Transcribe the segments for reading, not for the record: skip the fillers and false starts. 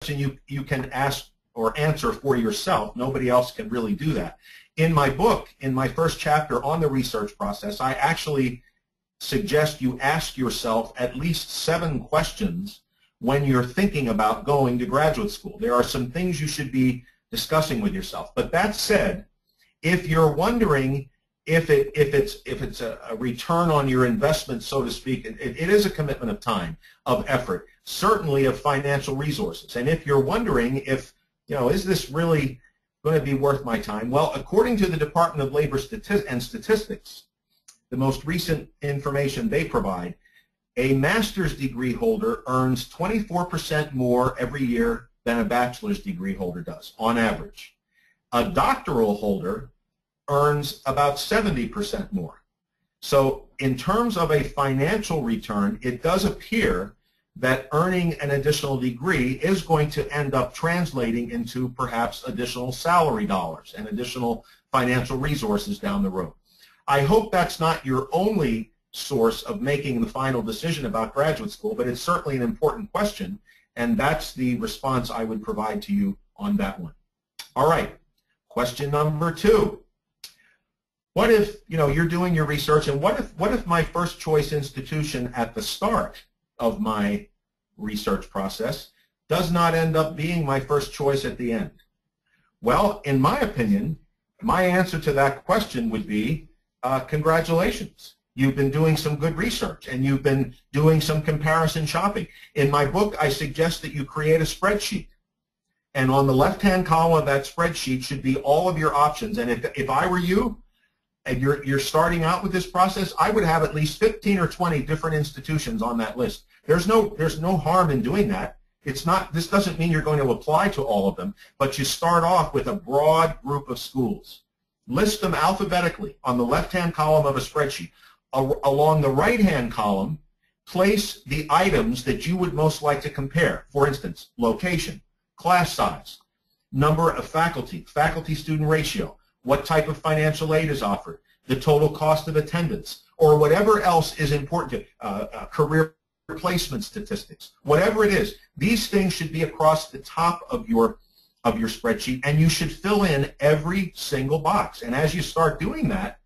you can ask or answer for yourself. Nobody else can really do that. In my book, in my first chapter on the research process, I actually suggest you ask yourself at least 7 questions when you're thinking about going to graduate school. There are some things you should be discussing with yourself. But that said, if you're wondering if it's a return on your investment, so to speak, it is a commitment of time, of effort, certainly of financial resources. And if you're wondering if, is this really going to be worth my time? Well, according to the Department of Labor and Statistics, the most recent information they provide, a master's degree holder earns 24% more every year than a bachelor's degree holder does, on average. A doctoral holder earns about 70% more. So in terms of a financial return, it does appear that earning an additional degree is going to end up translating into perhaps additional salary dollars and additional financial resources down the road. I hope that's not your only source of making the final decision about graduate school, but it's certainly an important question, and that's the response I would provide to you on that one. All right, question number 2. What if, you're doing your research, and what if my first choice institution at the start of my research process does not end up being my first choice at the end? Well, in my opinion, my answer to that question would be, congratulations. You've been doing some good research, and you've been doing some comparison shopping. In my book, I suggest that you create a spreadsheet. And on the left-hand column of that spreadsheet should be all of your options. And if I were you, and you're starting out with this process, I would have at least 15 or 20 different institutions on that list. There's no harm in doing that. This doesn't mean you're going to apply to all of them, but you start off with a broad group of schools. List them alphabetically on the left-hand column of a spreadsheet. Along the right-hand column, place the items that you would most like to compare. For instance, location, class size, number of faculty, faculty-student ratio, what type of financial aid is offered, the total cost of attendance, or whatever else is important to career placement statistics. Whatever it is, these things should be across the top of your spreadsheet, and you should fill in every single box. And as you start doing that,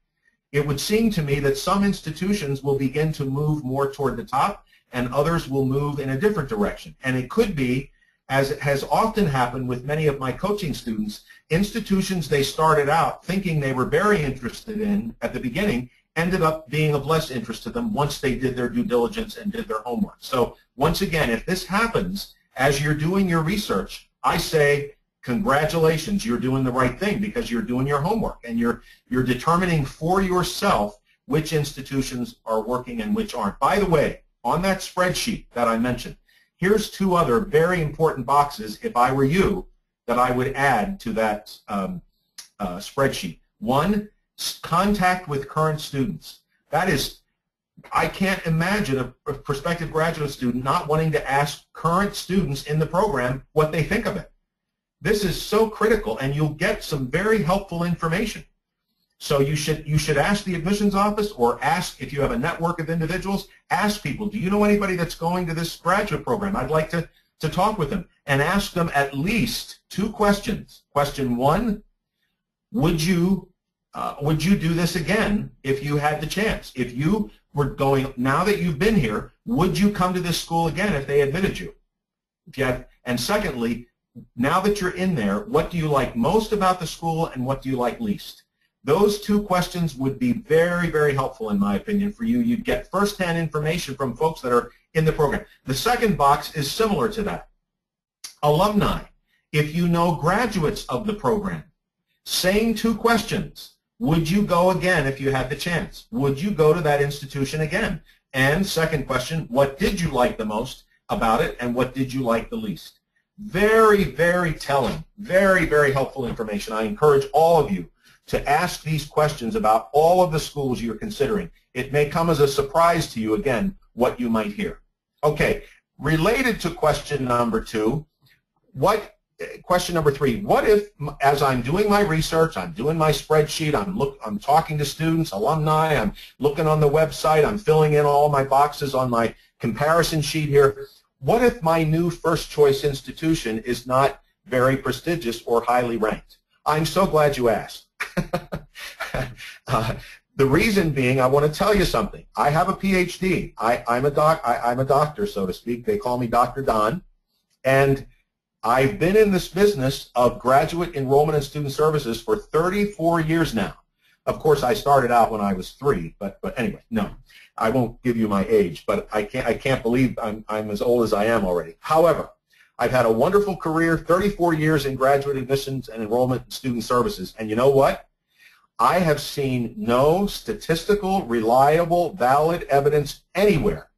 it would seem to me that some institutions will begin to move more toward the top, and others will move in a different direction. And it could be, as it has often happened with many of my coaching students, institutions they started out thinking they were very interested in at the beginning ended up being of less interest to them once they did their due diligence and did their homework. So once again, if this happens as you're doing your research, I say congratulations, you're doing the right thing because you're doing your homework and you're determining for yourself which institutions are working and which aren't. By the way, on that spreadsheet that I mentioned, here's 2 other very important boxes, if I were you, that I would add to that spreadsheet. 1, contact with current students. That is, I can't imagine a prospective graduate student not wanting to ask current students in the program what they think of it. This is so critical, and you'll get some very helpful information. So you should ask the admissions office, or ask, if you have a network of individuals, ask people, do you know anybody that's going to this graduate program? I'd like to talk with them. And ask them at least 2 questions. Question 1, would you do this again if you had the chance? If you were going, now that you've been here, would you come to this school again if they admitted you? And secondly, now that you're in there, what do you like most about the school and what do you like least? Those 2 questions would be very, very helpful, in my opinion, for you. You'd get firsthand information from folks that are in the program. The second box is similar to that. Alumni. If you know graduates of the program, same 2 questions. Would you go again if you had the chance? Would you go to that institution again? And second question, what did you like the most about it and what did you like the least? Very, very telling, very, very helpful information. I encourage all of you to ask these questions about all of the schools you're considering. It may come as a surprise to you, again, what you might hear. Okay, related to question number 2, question number 3, what if, as I'm doing my research, I'm doing my spreadsheet, I'm talking to students, alumni, I'm looking on the website, I'm filling in all my boxes on my comparison sheet here, what if my new first choice institution is not very prestigious or highly ranked? I'm so glad you asked. The reason being, I want to tell you something. I have a PhD. I'm a doctor, so to speak. They call me Dr. Don. And I've been in this business of graduate enrollment and student services for 34 years now. Of course, I started out when I was 3, but anyway, no. I won't give you my age, but I can't believe I'm as old as I am already. However, I've had a wonderful career, 34 years in graduate admissions and enrollment and student services. And you know what? I have seen no statistical, reliable, valid evidence anywhere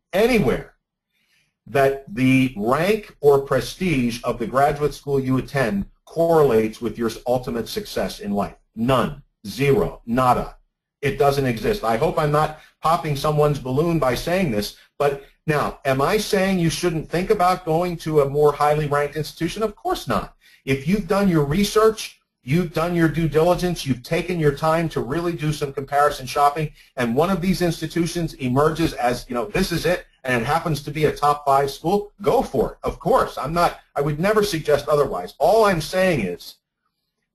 that the rank or prestige of the graduate school you attend correlates with your ultimate success in life. None. Zero. Nada. It doesn't exist. I hope I'm not popping someone's balloon by saying this, but now, am I saying you shouldn't think about going to a more highly ranked institution? Of course not. If you've done your research, you've done your due diligence, you've taken your time to really do some comparison shopping, and one of these institutions emerges as, this is it, and it happens to be a top 5 school, go for it. Of course. I would never suggest otherwise. All I'm saying is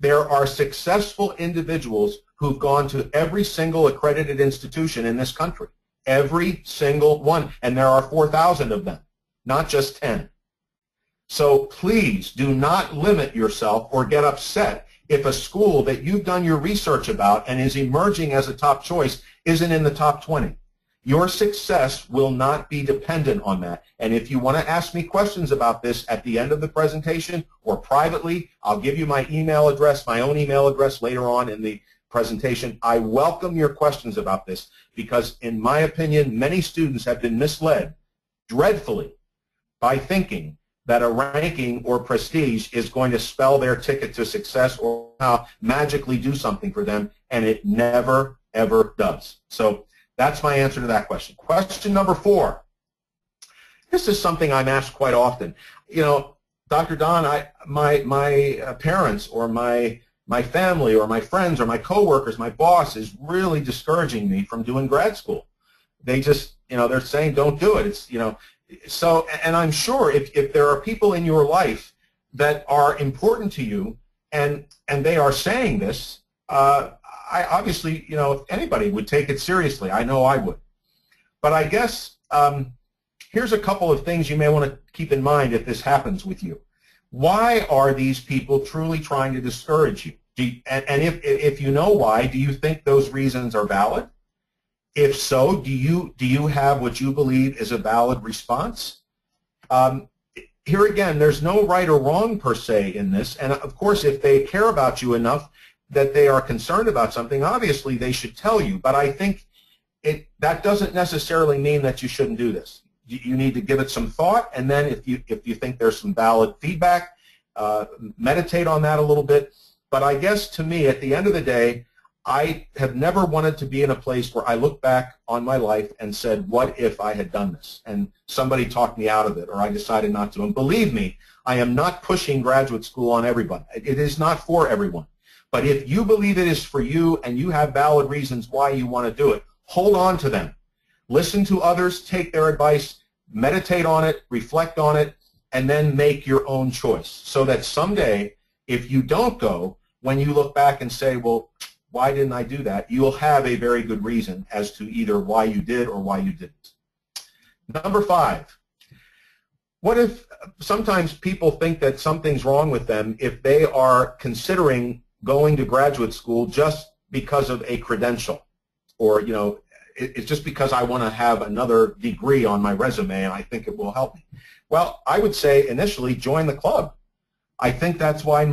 there are successful individuals who've gone to every single accredited institution in this country. Every single one. And there are 4,000 of them, not just 10. So please do not limit yourself or get upset if a school that you've done your research about and is emerging as a top choice isn't in the top 20. Your success will not be dependent on that. And if you want to ask me questions about this at the end of the presentation or privately, I'll give you my email address, my own email address later on in the presentation. I welcome your questions about this because, in my opinion, many students have been misled dreadfully by thinking that a ranking or prestige is going to spell their ticket to success or magically do something for them, and it never, ever does. So that's my answer to that question. Question number 4. This is something I'm asked quite often. Dr. Don, my parents or my family or my friends or my coworkers, my boss is really discouraging me from doing grad school. They just, they're saying don't do it. It's, so, and I'm sure if there are people in your life that are important to you and they are saying this, I obviously, if anybody would take it seriously, I know I would. But I guess here's a couple of things you may want to keep in mind if this happens with you. Why are these people truly trying to discourage you? And if you know why, do you think those reasons are valid? If so, do you have what you believe is a valid response? Here again, there's no right or wrong per se in this. And of course, if they care about you enough that they are concerned about something, obviously they should tell you. But I think that doesn't necessarily mean that you shouldn't do this. You need to give it some thought, and then if you think there's some valid feedback, meditate on that a little bit. But I guess to me, at the end of the day, I have never wanted to be in a place where I look back on my life and said, what if I had done this? And somebody talked me out of it, or I decided not to. And believe me, I am not pushing graduate school on everybody. It is not for everyone. But if you believe it is for you and you have valid reasons why you want to do it, hold on to them. Listen to others, take their advice, meditate on it, reflect on it, and then make your own choice so that someday, if you don't go, when you look back and say, well, why didn't I do that, you'll have a very good reason as to either why you did or why you didn't. Number 5, what if sometimes people think that something's wrong with them if they are considering going to graduate school just because of a credential, or, it's just because I want to have another degree on my resume and I think it will help me. Well, I would say initially join the club. I think that's why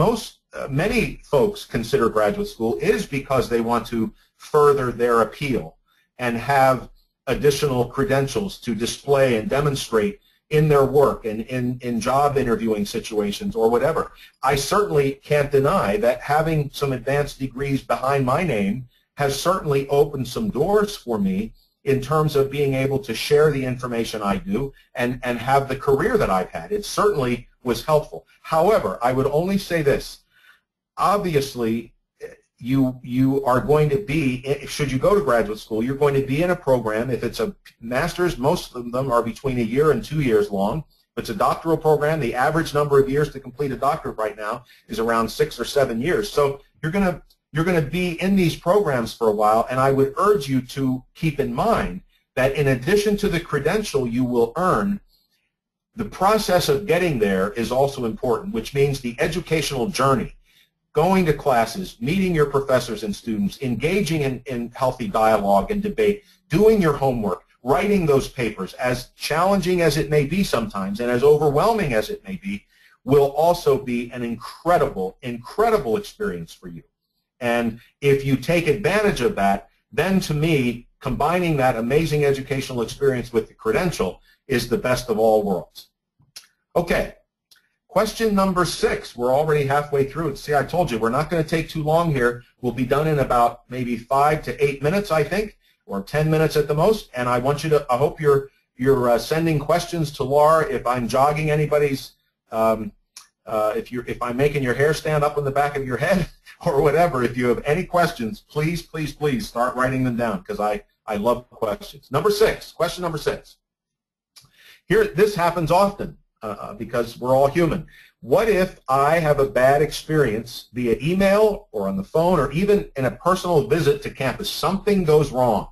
many folks consider graduate school is because they want to further their appeal and have additional credentials to display and demonstrate in their work and in job interviewing situations or whatever. I certainly can't deny that having some advanced degrees behind my name has certainly opened some doors for me in terms of being able to share the information I do and have the career that I've had. It certainly was helpful. However, I would only say this. Obviously, you are going to be, should you go to graduate school, you're going to be in a program. If it's a master's, most of them are between 1 year and 2 years long. it's a doctoral program, the average number of years to complete a doctorate right now is around 6 or 7 years. So you're going to be in these programs for a while, and I would urge you to keep in mind that in addition to the credential you will earn, the process of getting there is also important, which means the educational journey, going to classes, meeting your professors and students, engaging in healthy dialogue and debate, doing your homework, writing those papers, as challenging as it may be sometimes and as overwhelming as it may be, will also be an incredible, incredible experience for you. And if you take advantage of that, then to me, combining that amazing educational experience with the credential is the best of all worlds. Okay, question number 6. We're already halfway through it. See, I told you, we're not going to take too long here. We'll be done in about maybe 5 to 8 minutes, I think, or 10 minutes at the most. And I want you to, I hope you're sending questions to Laura. If I'm jogging anybody's, if I'm making your hair stand up on the back of your head or whatever, if you have any questions, please, please, please start writing them down, because I love questions. Number 6, question number 6. Here, this happens often because we're all human. What if I have a bad experience via email or on the phone or even in a personal visit to campus? Something goes wrong.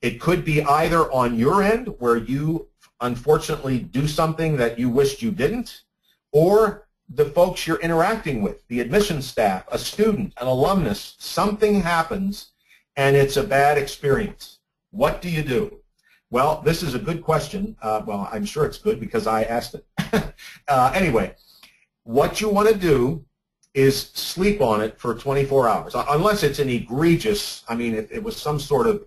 It could be either on your end, where you unfortunately do something that you wished you didn't, or the folks you're interacting with, the admissions staff, a student, an alumnus. Something happens and it's a bad experience. What do you do? Well, this is a good question. Well, I'm sure it's good because I asked it. Anyway, what you want to do is sleep on it for 24 hours, unless it's an egregious, I mean, if it was some sort of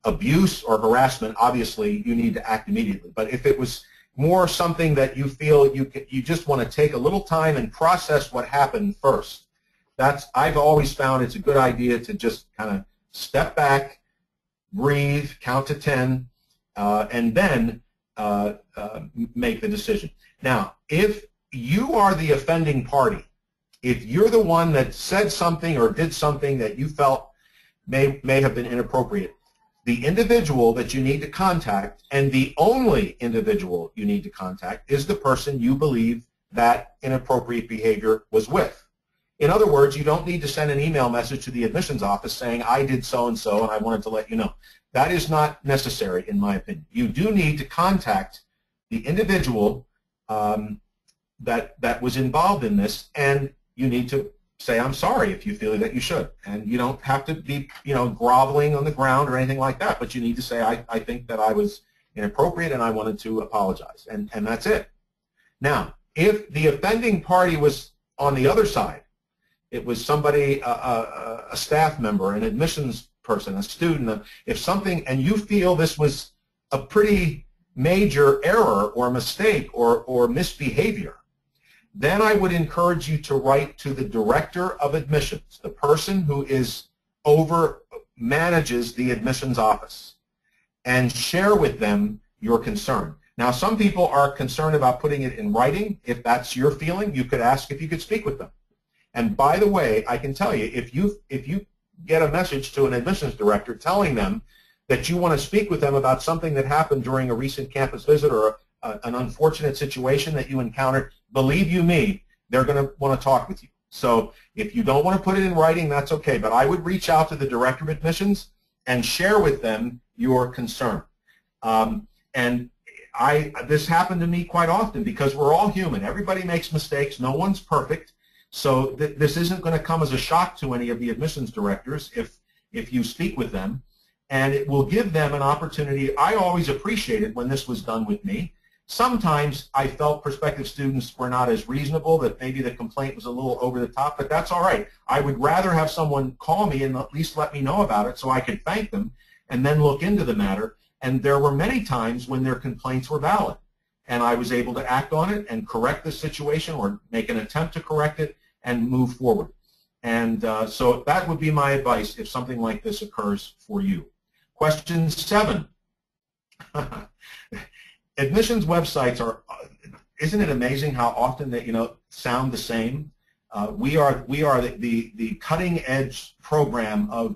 abuse or harassment, obviously you need to act immediately. But if it was more something that you feel you just want to take a little time and process what happened first, I've always found it's a good idea to just kind of step back, breathe, count to 10, and then make the decision. Now, if you are the offending party, if you're the one that said something or did something that you felt may have been inappropriate, the individual that you need to contact, and the only individual you need to contact, is the person you believe that inappropriate behavior was with. In other words, you don't need to send an email message to the admissions office saying, I did so-and-so and I wanted to let you know. That is not necessary, in my opinion. You do need to contact the individual that was involved in this, and you need to say, I'm sorry, if you feel that you should. And you don't have to be, groveling on the ground or anything like that, but you need to say, I think that I was inappropriate and I wanted to apologize. And that's it. Now, if the offending party was on the other side, it was somebody, a staff member, an admissions person, a student, if something, and you feel this was a pretty major error or mistake or misbehavior, then I would encourage you to write to the director of admissions, the person who manages the admissions office, and share with them your concern. Now, some people are concerned about putting it in writing. If that's your feeling, you could ask if you could speak with them. And by the way, I can tell you, if you get a message to an admissions director telling them that you want to speak with them about something that happened during a recent campus visit or an unfortunate situation that you encountered, believe you me, they're going to want to talk with you. So if you don't want to put it in writing, that's okay. But I would reach out to the director of admissions and share with them your concern. And this happened to me quite often because we're all human. Everybody makes mistakes. No one's perfect. So this isn't going to come as a shock to any of the admissions directors if you speak with them. And it will give them an opportunity. I always appreciated when this was done with me. Sometimes I felt prospective students were not as reasonable, that maybe the complaint was a little over the top, but that's all right. I would rather have someone call me and at least let me know about it so I could thank them and then look into the matter. And there were many times when their complaints were valid, and I was able to act on it and correct the situation or make an attempt to correct it and move forward. And so that would be my advice if something like this occurs for you. Question 7. Admissions websites isn't it amazing how often they sound the same? We are the cutting edge program of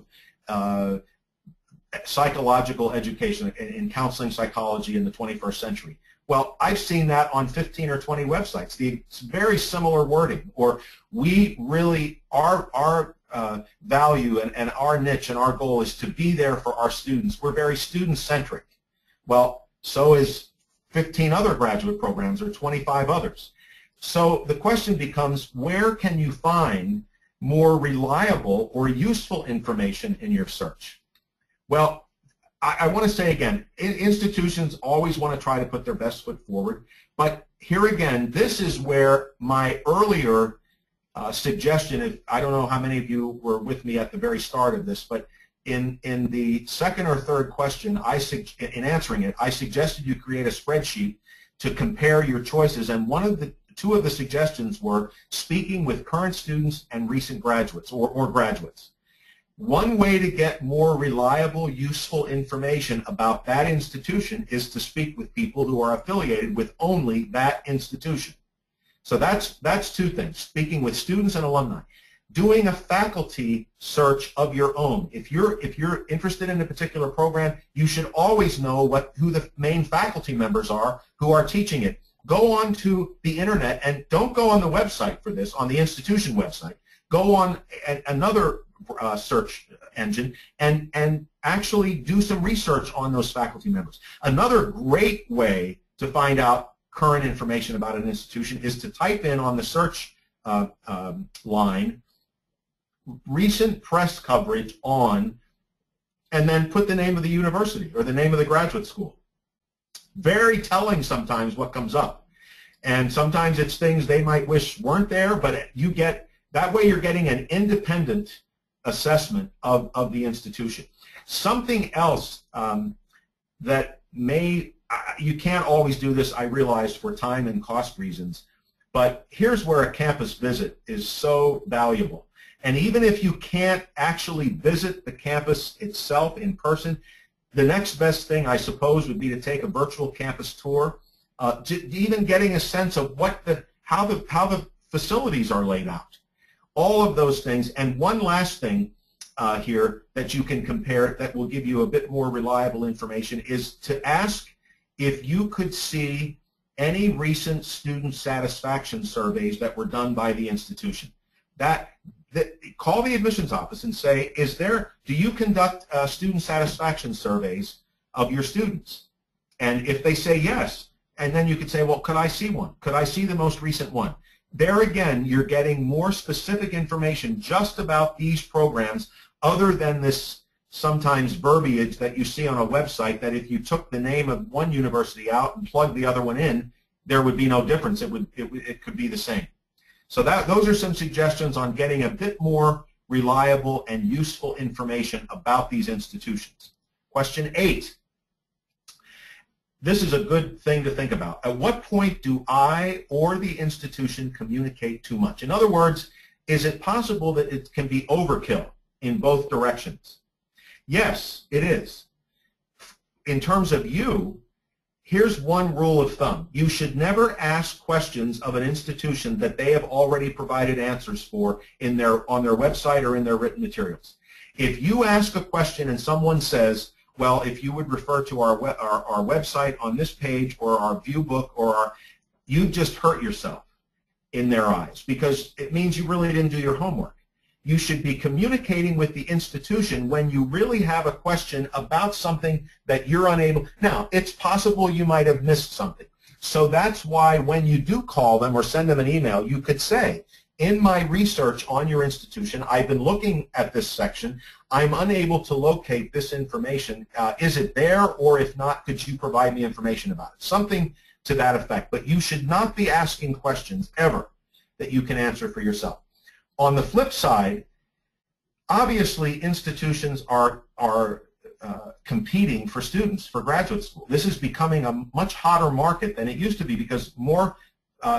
psychological education in counseling psychology in the 21st century. Well, I've seen that on 15 or 20 websites. It's very similar wording. Or we really, our value and our niche and our goal is to be there for our students. We're very student-centric. Well, so is 15 other graduate programs or 25 others. So the question becomes, where can you find more reliable or useful information in your search? Well, I want to say again, institutions always want to try to put their best foot forward, but here again, this is where my earlier suggestion, I don't know how many of you were with me at the very start of this, but in the second or third question, in answering it, I suggested you create a spreadsheet to compare your choices, and two of the suggestions were speaking with current students and recent graduates or graduates. One way to get more reliable, useful information about that institution is to speak with people who are affiliated with only that institution. So that's two things, speaking with students and alumni. Doing a faculty search of your own. If you're interested in a particular program, you should always know who the main faculty members are who are teaching it. Go on to the internet, and don't go on the website for this, on the institution website. Go on another search engine and actually do some research on those faculty members. Another great way to find out current information about an institution is to type in on the search line recent press coverage on, and then put the name of the university or the name of the graduate school. Very telling sometimes what comes up. And sometimes it's things they might wish weren't there, but that way you're getting an independent assessment of the institution. Something else that you can't always do this, I realize, for time and cost reasons, but here's where a campus visit is so valuable. And even if you can't actually visit the campus itself in person, the next best thing, I suppose, would be to take a virtual campus tour, even getting a sense of how the facilities are laid out. All of those things. And one last thing here that you can compare that will give you a bit more reliable information is to ask if you could see any recent student satisfaction surveys that were done by the institution. Call the admissions office and say, do you conduct student satisfaction surveys of your students? And if they say yes, and then you could say, well, could I see one? Could I see the most recent one? There again, you're getting more specific information just about these programs other than this sometimes verbiage that you see on a website that if you took the name of one university out and plugged the other one in, there would be no difference. It could be the same. So those are some suggestions on getting a bit more reliable and useful information about these institutions. Question 8. This is a good thing to think about. At what point do I or the institution communicate too much? In other words, is it possible that it can be overkill in both directions? Yes, it is. In terms of you, here's one rule of thumb. You should never ask questions of an institution that they have already provided answers for on their website or in their written materials. If you ask a question and someone says, well, if you would refer to our website on this page or our view book, you've just hurt yourself in their eyes because it means you really didn't do your homework. You should be communicating with the institution when you really have a question about something that you're unable. Now, it's possible you might have missed something. So that's why when you do call them or send them an email, you could say, in my research on your institution, I've been looking at this section. I'm unable to locate this information. Is it there? Or if not, could you provide me information about it? Something to that effect. But you should not be asking questions ever that you can answer for yourself. On the flip side, obviously institutions are competing for students for graduate school. This is becoming a much hotter market than it used to be because more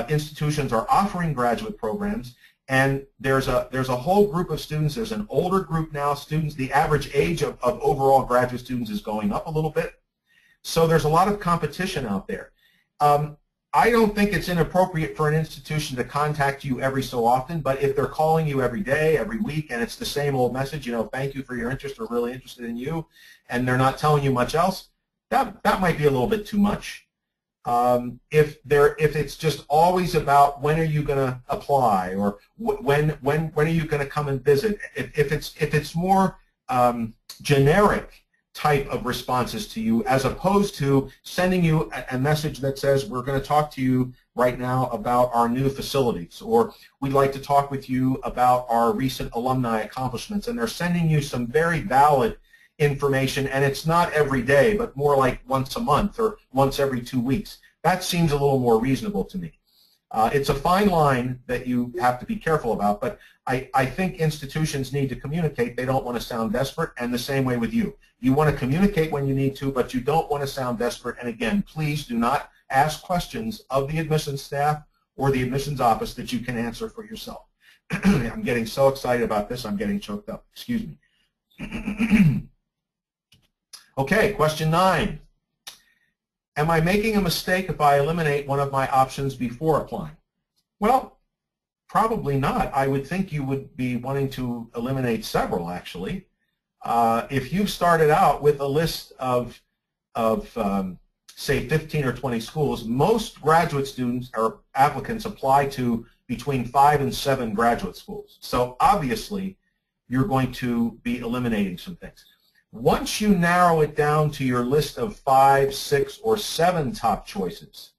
institutions are offering graduate programs, and there's a whole group of students. There's an older group now. Students, the average age of overall graduate students is going up a little bit. So there's a lot of competition out there. I don't think it's inappropriate for an institution to contact you every so often, but if they're calling you every day, every week, and it's the same old message, thank you for your interest, we're really interested in you, and they're not telling you much else, that might be a little bit too much. if it's just always about when are you going to apply, or when are you going to come and visit, if it's more generic type of responses to you, as opposed to sending you a message that says, we're going to talk to you right now about our new facilities, or we'd like to talk with you about our recent alumni accomplishments, and they're sending you some very valid information, and it's not every day, but more like once a month or once every 2 weeks. That seems a little more reasonable to me. It's a fine line that you have to be careful about, but I think institutions need to communicate. They don't want to sound desperate, and the same way with you. You want to communicate when you need to, but you don't want to sound desperate. And again, please do not ask questions of the admissions staff or the admissions office that you can answer for yourself. I'm getting so excited about this, I'm getting choked up. Excuse me. Okay, question 9. Am I making a mistake if I eliminate one of my options before applying? Well, probably not. I would think you would be wanting to eliminate several, actually. If you've started out with a list of say, 15 or 20 schools, most graduate students or applicants apply to between 5 and 7 graduate schools. So obviously, you're going to be eliminating some things. Once you narrow it down to your list of 5, 6, or 7 top choices,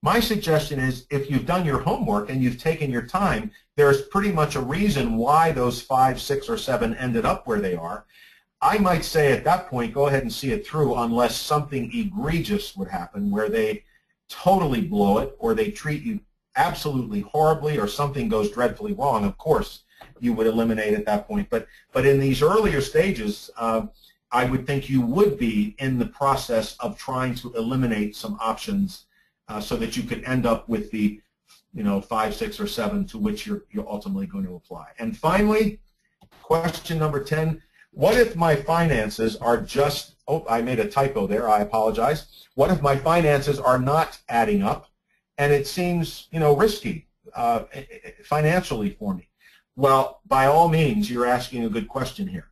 my suggestion is, if you've done your homework and you've taken your time, there's pretty much a reason why those 5, 6, or 7 ended up where they are. I might say at that point, go ahead and see it through, unless something egregious would happen where they totally blow it, or they treat you absolutely horribly, or something goes dreadfully wrong. Of course, you would eliminate at that point. But in these earlier stages, I would think you would be in the process of trying to eliminate some options so that you could end up with the 5, 6, or 7 to which you're ultimately going to apply. And finally, question number 10, what if my finances are just, oh, I made a typo there, I apologize. What if my finances are not adding up and it seems, risky financially for me? Well, by all means, you're asking a good question here.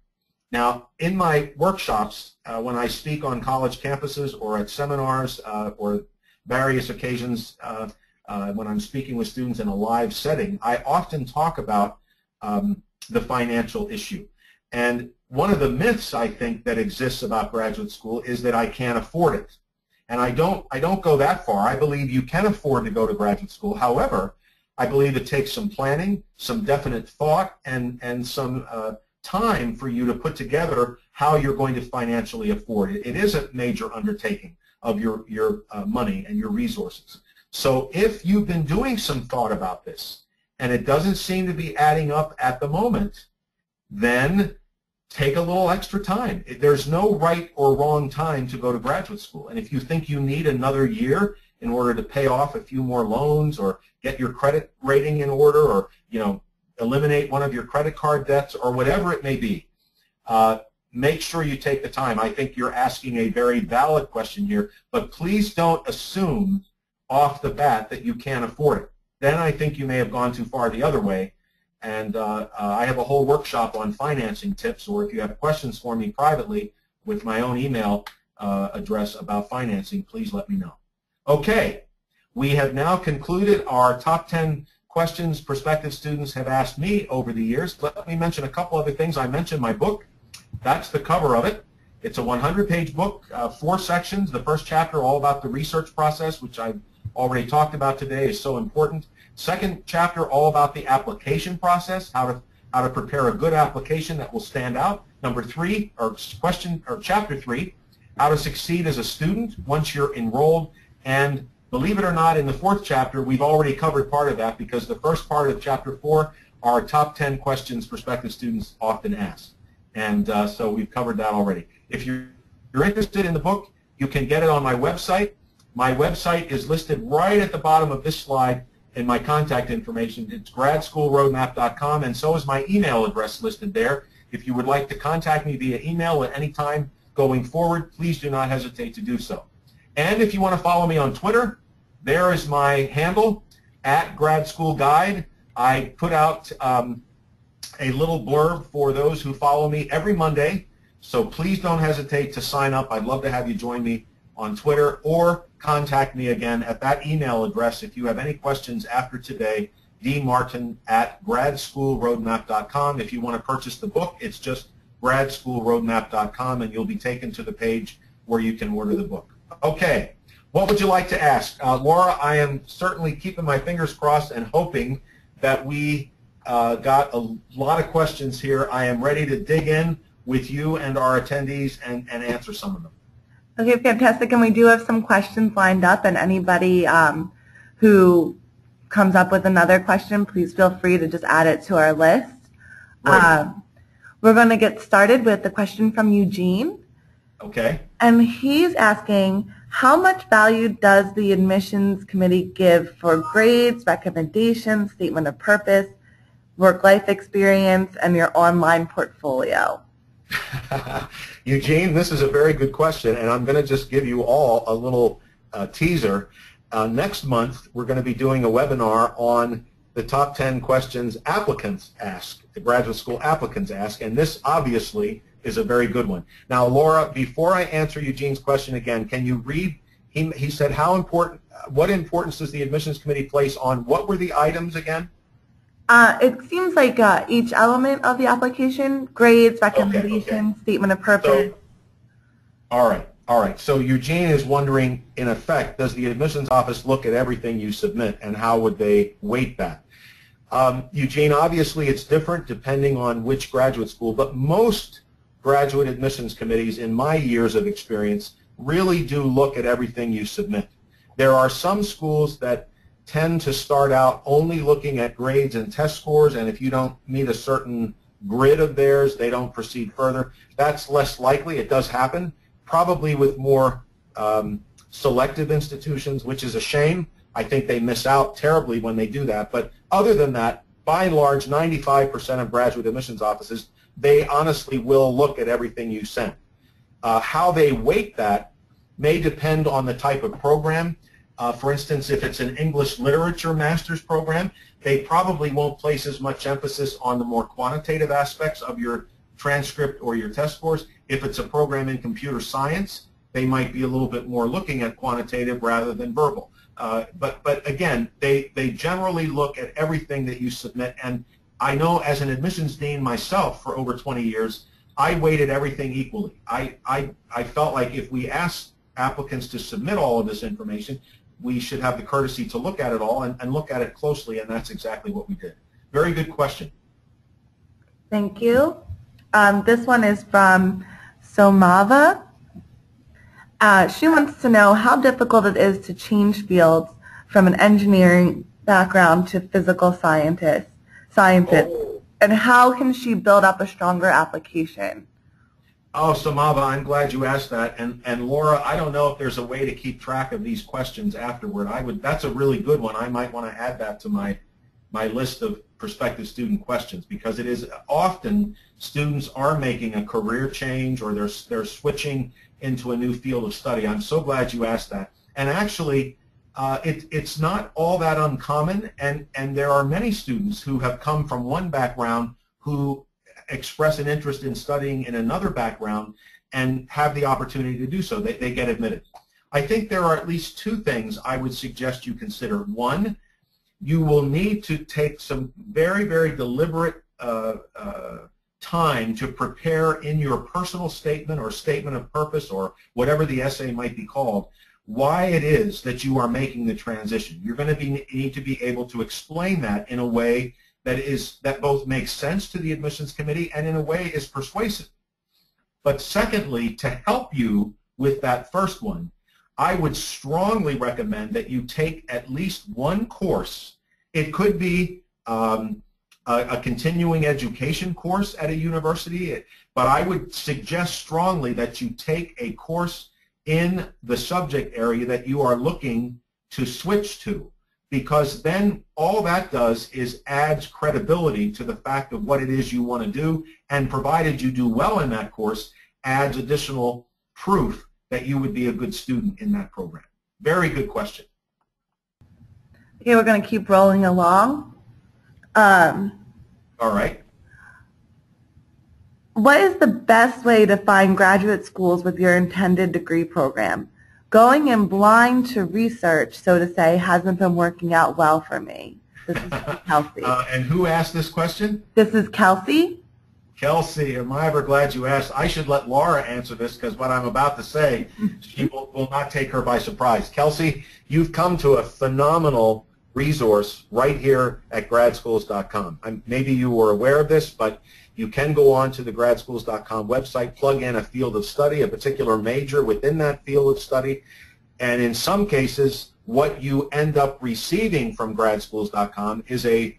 Now, in my workshops, when I speak on college campuses or at seminars or various occasions when I'm speaking with students in a live setting, I often talk about the financial issue. And one of the myths, I think, that exists about graduate school is that I can't afford it. And I don't go that far. I believe you can afford to go to graduate school. However, I believe it takes some planning, some definite thought, and some time for you to put together how you're going to financially afford it. It is a major undertaking of your money and your resources. So if you've been doing some thought about this and it doesn't seem to be adding up at the moment, then take a little extra time. There's no right or wrong time to go to graduate school. And if you think you need another year in order to pay off a few more loans or get your credit rating in order, or eliminate one of your credit card debts, or whatever it may be, make sure you take the time. I think you're asking a very valid question here, but please don't assume off the bat that you can't afford it. Then I think you may have gone too far the other way. And I have a whole workshop on financing tips, or if you have questions for me privately with my own email address about financing, please let me know. Okay, we have now concluded our top 10 questions prospective students have asked me over the years. Let me mention a couple other things. I mentioned my book. That's the cover of it. It's a 100-page book, 4 sections. The first chapter, all about the research process, which I've already talked about today, is so important. Second chapter, all about the application process, how to prepare a good application that will stand out. Number 3, or chapter 3, how to succeed as a student once you're enrolled. And believe it or not, in the 4th chapter, we've already covered part of that, because the first part of chapter 4 are top 10 questions prospective students often ask. And so we've covered that already. If you're interested in the book, you can get it on my website. My website is listed right at the bottom of this slide in my contact information. It's GradSchoolRoadmap.com, and so is my email address listed there. If you would like to contact me via email at any time going forward, please do not hesitate to do so. And if you want to follow me on Twitter, there is my handle, @GradSchoolGuide. I put out a little blurb for those who follow me every Monday, so please don't hesitate to sign up. I'd love to have you join me on Twitter, or contact me again at that email address if you have any questions after today, dmartin@gradschoolroadmap.com. If you want to purchase the book, it's just gradschoolroadmap.com, and you'll be taken to the page where you can order the book. Okay, what would you like to ask? Laura, I am certainly keeping my fingers crossed and hoping that we got a lot of questions here. I am ready to dig in with you and our attendees and answer some of them. Okay, fantastic. And we do have some questions lined up, and anybody who comes up with another question, please feel free to just add it to our list. Right. We're going to get started with the question from Eugene. Okay. And he's asking, how much value does the admissions committee give for grades, recommendations, statement of purpose, work-life experience, and your online portfolio? Eugene, this is a very good question, and I'm going to just give you all a little teaser. Next month, we're going to be doing a webinar on the top 10 questions applicants ask, the graduate school applicants ask, and this obviously is a very good one. Now, Laura, before I answer Eugene's question again, can you read, he said, what importance does the admissions committee place on, what were the items again? It seems like each element of the application, grades, recommendations, statement of purpose. All right. So Eugene is wondering, in effect, does the admissions office look at everything you submit, and how would they weight that? Eugene, obviously it's different depending on which graduate school, but most graduate admissions committees, in my years of experience, really do look at everything you submit. There are some schools that tend to start out only looking at grades and test scores, and if you don't meet a certain grid of theirs, they don't proceed further. That's less likely. It does happen, probably with more selective institutions, which is a shame. I think they miss out terribly when they do that. But other than that, by and large, 95% of graduate admissions offices, they honestly will look at everything you send. How they weight that may depend on the type of program. For instance, if it's an English literature master's program, they probably won't place as much emphasis on the more quantitative aspects of your transcript or your test scores. If it's a program in computer science, they might be a little bit more looking at quantitative rather than verbal. But again, they generally look at everything that you submit. And I know as an admissions dean myself for over 20 years, I weighted everything equally. I felt like if we asked applicants to submit all of this information, we should have the courtesy to look at it all and look at it closely, and that's exactly what we did. Very good question. Thank you. This one is from Samatha. She wants to know how difficult it is to change fields from an engineering background to physical scientist, and how can she build up a stronger application? Oh, Samatha, I'm glad you asked that. And Laura, I don't know if there's a way to keep track of these questions afterward. That's a really good one. I might want to add that to my list of prospective student questions, because it is often students are making a career change, or they're switching into a new field of study. I'm so glad you asked that. And actually, it's not all that uncommon, and there are many students who have come from one background who express an interest in studying in another background and have the opportunity to do so. They get admitted. I think there are at least two things I would suggest you consider. One, you will need to take some very, very deliberate time to prepare in your personal statement or statement of purpose, or whatever the essay might be called, why it is that you are making the transition. You're going to need to be able to explain that in a way that both makes sense to the admissions committee and in a way is persuasive. But secondly, to help you with that first one, I would strongly recommend that you take at least one course. It could be a continuing education course at a university, but I would suggest strongly that you take a course in the subject area that you are looking to switch to, because then all that does is adds credibility to the fact of what it is you want to do, and provided you do well in that course, adds additional proof that you would be a good student in that program. Very good question. Okay, we're going to keep rolling along. All right. What is the best way to find graduate schools with your intended degree program? Going in blind to research, so to say, hasn't been working out well for me. This is Kelsey. And who asked this question? This is Kelsey. Kelsey, am I ever glad you asked? I should let Laura answer this because what I'm about to say, she will not take her by surprise. Kelsey, you've come to a phenomenal resource right here at GradSchools.com. Maybe you were aware of this, but you can go on to the GradSchools.com website, plug in a field of study, a particular major within that field of study, and in some cases, what you end up receiving from GradSchools.com is a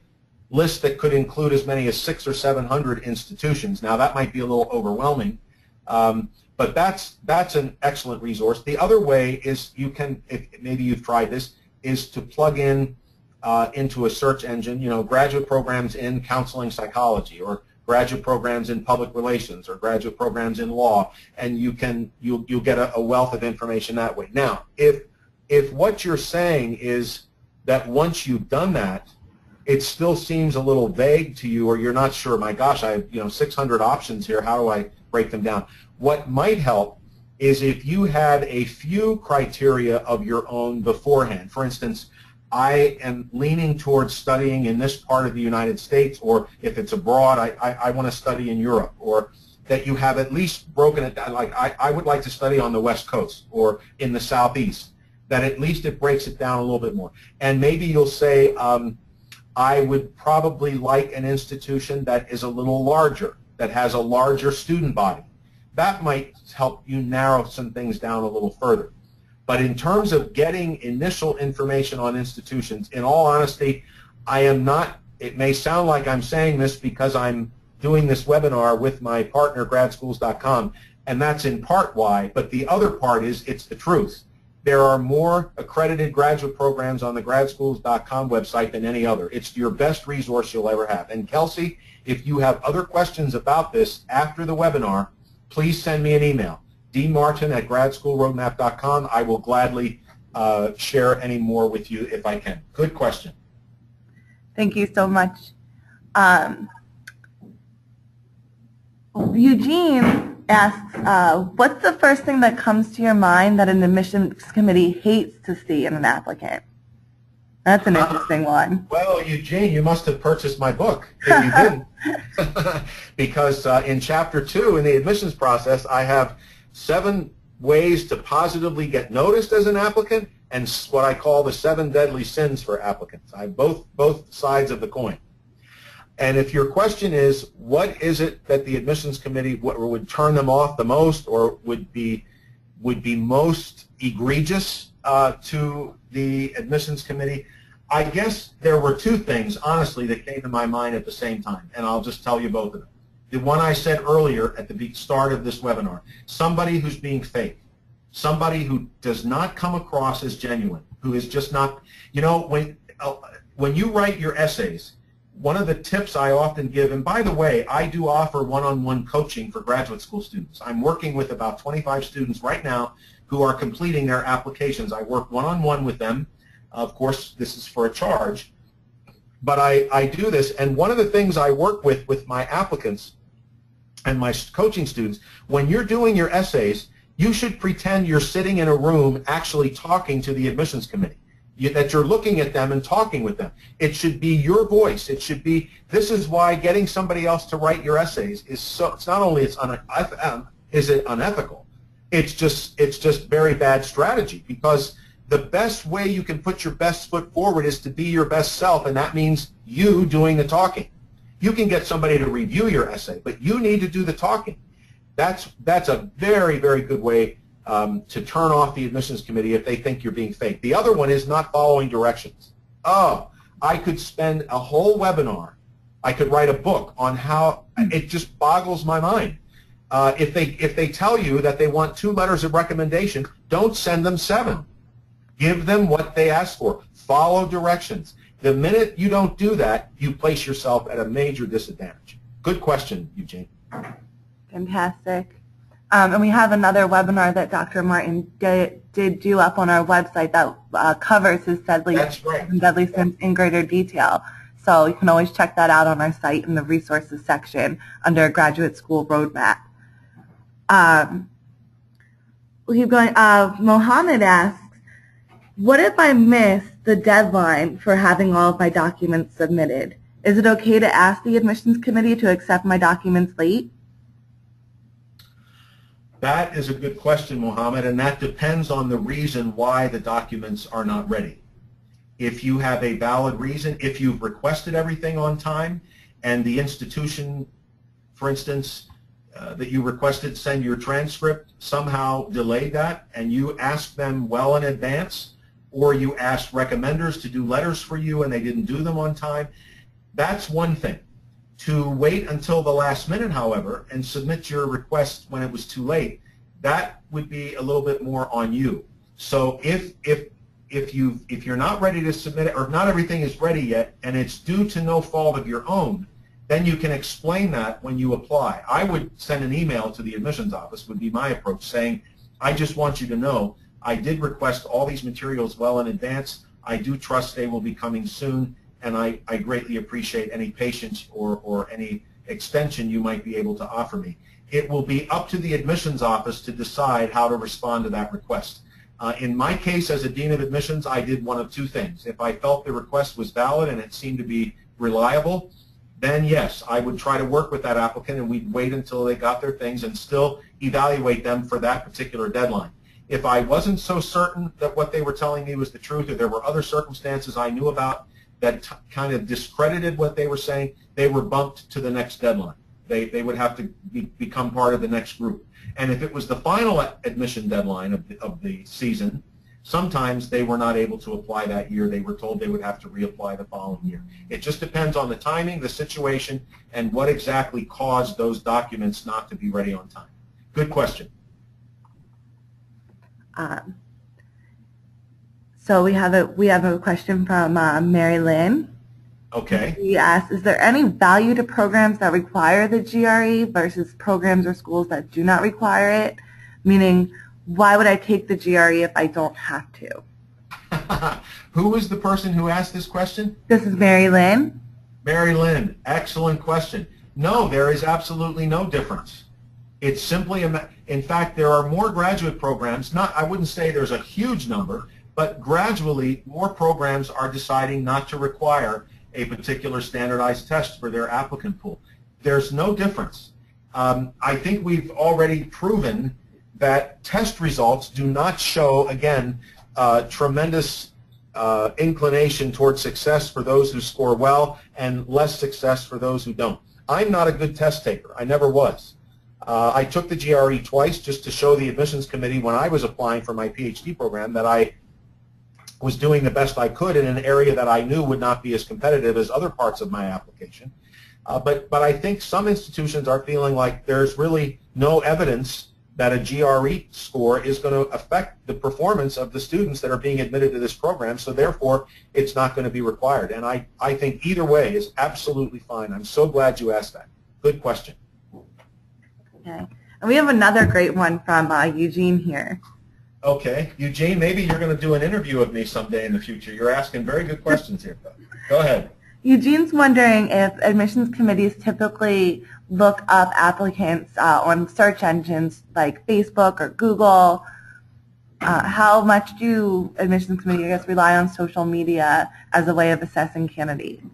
list that could include as many as 600 or 700 institutions. Now, that might be a little overwhelming, but that's an excellent resource. The other way is you can, if maybe you've tried this, is to plug in into a search engine, graduate programs in counseling psychology, or graduate programs in public relations, or graduate programs in law, and you'll get a wealth of information that way. Now, if what you're saying is that once you've done that, it still seems a little vague to you, or you're not sure, my gosh, I have 600 options here, how do I break them down? What might help is if you had a few criteria of your own beforehand. For instance, I am leaning towards studying in this part of the United States, or if it's abroad, I want to study in Europe, or that you have at least broken it down, like I would like to study on the West Coast or in the Southeast, that at least it breaks it down a little bit more. And maybe you'll say, I would probably like an institution that is a little larger, that has a larger student body. That might help you narrow some things down a little further. But in terms of getting initial information on institutions, in all honesty, I am not, it may sound like I'm saying this because I'm doing this webinar with my partner, GradSchools.com, and that's in part why, but the other part is it's the truth. There are more accredited graduate programs on the GradSchools.com website than any other. It's your best resource you'll ever have. And Kelsey, if you have other questions about this after the webinar, please send me an email, dmartin@gradschoolroadmap.com. I will gladly share any more with you if I can. Good question. Thank you so much. Eugene asks, what's the first thing that comes to your mind that an admissions committee hates to see in an applicant? That's an interesting one. Well, Eugene, you must have purchased my book if you didn't. Because in Chapter 2 in the admissions process, I have 7 ways to positively get noticed as an applicant and what I call the 7 deadly sins for applicants. I have both sides of the coin. And if your question is, what is it that the admissions committee would turn them off the most, or would be most egregious to the admissions committee, I guess there were 2 things, honestly, that came to my mind at the same time, and I'll just tell you both of them. The one I said earlier at the start of this webinar, somebody who's being fake, somebody who does not come across as genuine, who is just not, when you write your essays, one of the tips I often give, and by the way, I do offer one-on-one coaching for graduate school students. I'm working with about 25 students right now who are completing their applications. I work one-on-one with them. Of course, this is for a charge, but I do this, and one of the things I work with my applicants and my coaching students, when you're doing your essays, you should pretend you're sitting in a room actually talking to the admissions committee. That you're looking at them and talking with them. It should be your voice. It should be, this is why getting somebody else to write your essays is so, it's not only is it unethical, it's just very bad strategy, because the best way you can put your best foot forward is to be your best self, and that means you doing the talking. You can get somebody to review your essay, but you need to do the talking. That's a very, very good way to turn off the admissions committee if they think you're being fake. The other one is not following directions. Oh, I could spend a whole webinar. I could write a book on how, it just boggles my mind. If they tell you that they want 2 letters of recommendation, don't send them 7. Give them what they ask for. Follow directions. The minute you don't do that, you place yourself at a major disadvantage. Good question, Eugene. Fantastic. And we have another webinar that Dr. Martin did do up on our website that covers his deadly sins in greater detail. So you can always check that out on our site in the resources section under Graduate School Roadmap. we'll keep going. Mohammed asks, what if I miss the deadline for having all of my documents submitted? Is it okay to ask the admissions committee to accept my documents late? That is a good question, Mohammed, and that depends on the reason why the documents are not ready. If you have a valid reason, if you've requested everything on time and the institution, for instance, that you requested send your transcript somehow delayed that and you asked them well in advance, or you asked recommenders to do letters for you and they didn't do them on time, that's one thing. To wait until the last minute, however, and submit your request when it was too late, that would be a little bit more on you. So if you're not ready to submit it, or not everything is ready yet, and it's due to no fault of your own, then you can explain that when you apply. I would send an email to the admissions office, would be my approach, saying, I just want you to know I did request all these materials well in advance. I do trust they will be coming soon, and I greatly appreciate any patience or any extension you might be able to offer me. It will be up to the admissions office to decide how to respond to that request. In my case, as a dean of admissions, I did one of two things. If I felt the request was valid and it seemed to be reliable, then yes, I would try to work with that applicant and we'd wait until they got their things and still evaluate them for that particular deadline. If I wasn't so certain that what they were telling me was the truth, or there were other circumstances I knew about that kind of discredited what they were saying, they were bumped to the next deadline. They would have to become part of the next group. And if it was the final admission deadline of the season, sometimes they were not able to apply that year. They were told they would have to reapply the following year. It just depends on the timing, the situation, and what exactly caused those documents not to be ready on time. Good question. So we have a question from Mary Lynn. Okay. She asks, is there any value to programs that require the GRE versus programs or schools that do not require it? Meaning, why would I take the GRE if I don't have to? Who was the person who asked this question? This is Mary Lynn. Mary Lynn, excellent question. No, there is absolutely no difference. It's simply, in fact, there are more graduate programs, I wouldn't say there's a huge number, but gradually more programs are deciding not to require a particular standardized test for their applicant pool. There's no difference. I think we've already proven that test results do not show, again, tremendous inclination towards success for those who score well and less success for those who don't. I'm not a good test taker. I never was. I took the GRE twice just to show the admissions committee when I was applying for my PhD program that I was doing the best I could in an area that I knew would not be as competitive as other parts of my application. But I think some institutions are feeling like there's really no evidence that a GRE score is going to affect the performance of the students that are being admitted to this program, so therefore it's not going to be required. And I think either way is absolutely fine. I'm so glad you asked that. Good question. Okay. And we have another great one from Eugene here. Okay. Eugene, maybe you're going to do an interview of me someday in the future. You're asking very good questions here. Go ahead. Eugene's wondering if admissions committees typically look up applicants on search engines like Facebook or Google. How much do admissions committees, I guess, rely on social media as a way of assessing candidates?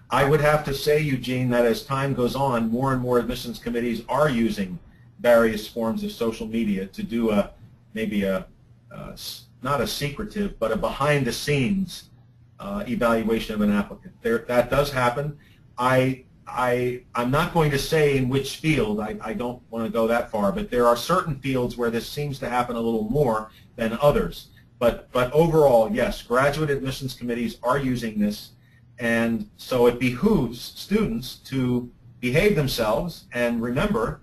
I would have to say, Eugene, that as time goes on, more and more admissions committees are using various forms of social media to do not a secretive, but a behind-the-scenes evaluation of an applicant. That does happen. I'm not going to say in which field. I don't want to go that far, but there are certain fields where this seems to happen a little more than others. But overall, yes, graduate admissions committees are using this, and so it behooves students to behave themselves and remember.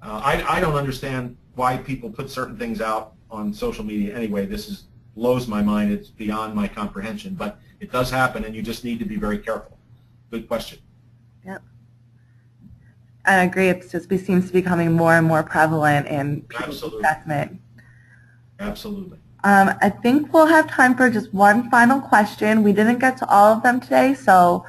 I don't understand why people put certain things out on social media anyway. This blows my mind. It's beyond my comprehension, but it does happen, and you just need to be very careful. Good question. Yep. I agree. It seems to be becoming more and more prevalent in people's assessment. Absolutely. I think we'll have time for just one final question. We didn't get to all of them today, so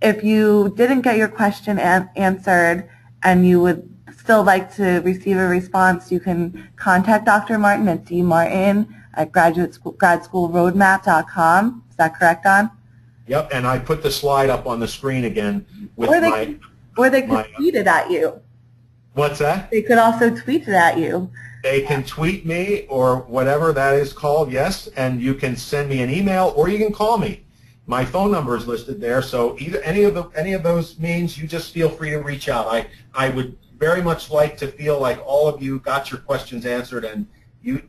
if you didn't get your question answered and you would still like to receive a response, you can contact Dr. Martin at dmartin@gradschoolroadmap.com. Is that correct, Don? Yep, and I put the slide up on the screen again with or they could tweet it at you. What's that? They could also tweet it at you. They can tweet me or whatever that is called, yes, and you can send me an email or you can call me. My phone number is listed there, so either any of those means, you just feel free to reach out. I would very much like to feel like all of you got your questions answered, and you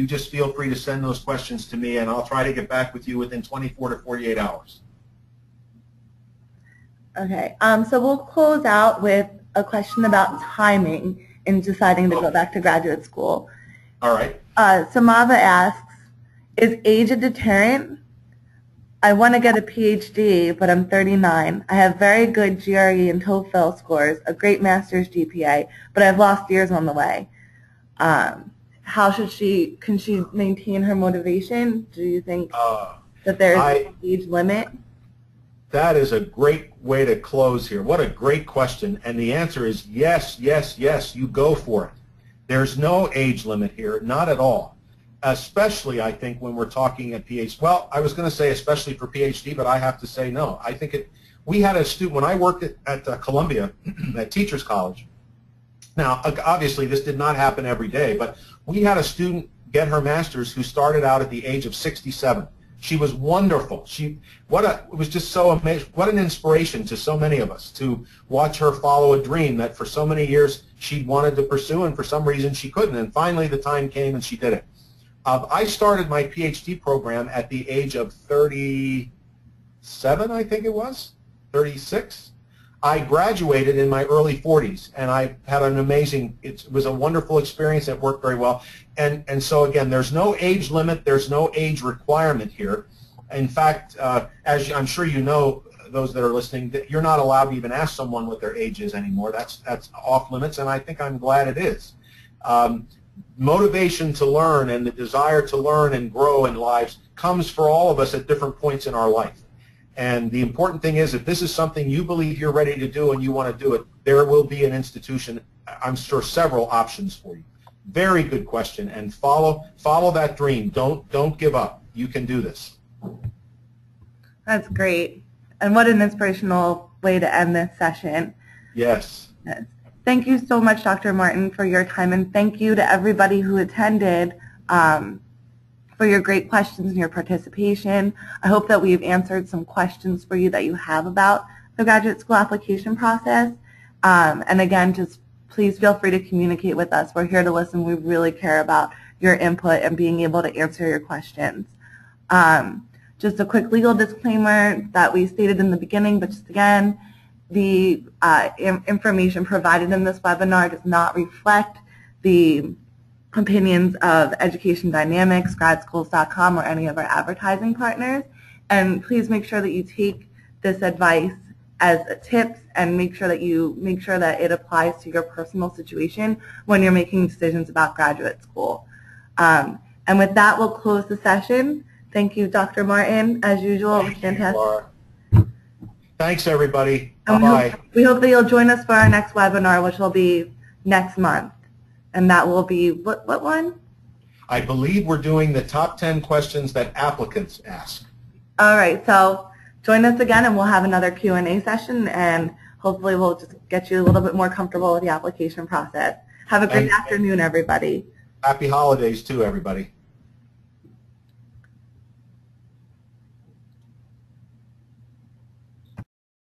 just feel free to send those questions to me, and I'll try to get back with you within 24 to 48 hours. Okay, so we'll close out with a question about timing in deciding to go back to graduate school. All right. Samatha asks, is age a deterrent? I want to get a PhD, but I'm 39. I have very good GRE and TOEFL scores, a great master's GPA, but I've lost years on the way. How can she maintain her motivation? Do you think that there's an age limit? That is a great way to close here. What a great question. And the answer is yes, yes, yes, you go for it. There's no age limit here, not at all. Especially, I think, when we're talking at PhD. Well, I was going to say especially for PhD, but I have to say no. I think we had a student, when I worked at Columbia, at Teachers College. Now, obviously, this did not happen every day, but we had a student get her master's who started out at the age of 67. She was wonderful. It was just so amazing. What an inspiration to so many of us to watch her follow a dream that for so many years she'd wanted to pursue, and for some reason she couldn't. And finally the time came and she did it. I started my PhD program at the age of 37, I think it was, 36. I graduated in my early 40s, and I had an amazing, it was a wonderful experience. It worked very well. And so, again, there's no age limit. There's no age requirement here. In fact, as I'm sure you know, those that are listening, that you're not allowed to even ask someone what their age is anymore. That's off limits, and I think I'm glad it is. Motivation to learn and the desire to learn and grow in lives comes for all of us at different points in our life. And the important thing is, if this is something you believe you're ready to do and you want to do it, there will be an institution, I'm sure several options for you. Very good question, and follow that dream. Don't give up. You can do this. That's great. And what an inspirational way to end this session. Yes. Thank you so much, Dr. Martin, for your time, and thank you to everybody who attended for your great questions and your participation. I hope that we've answered some questions for you that you have about the graduate school application process. And again, just please feel free to communicate with us. We're here to listen. We really care about your input and being able to answer your questions. Just a quick legal disclaimer that we stated in the beginning, but just again, the information provided in this webinar does not reflect the opinions of Education Dynamics, GradSchools.com, or any of our advertising partners. And please make sure that you take this advice as tips and make sure that it applies to your personal situation when you're making decisions about graduate school. And with that, we'll close the session. Thank you, Dr. Martin. As usual, it was fantastic. Laura. Thanks, everybody. Bye-bye. We hope that you'll join us for our next webinar, which will be next month. And that will be, what one? I believe we're doing the top 10 questions that applicants ask. All right, so join us again, and we'll have another Q&A session, and hopefully we'll just get you a little bit more comfortable with the application process. Have a great afternoon, everybody. Happy holidays, too, everybody.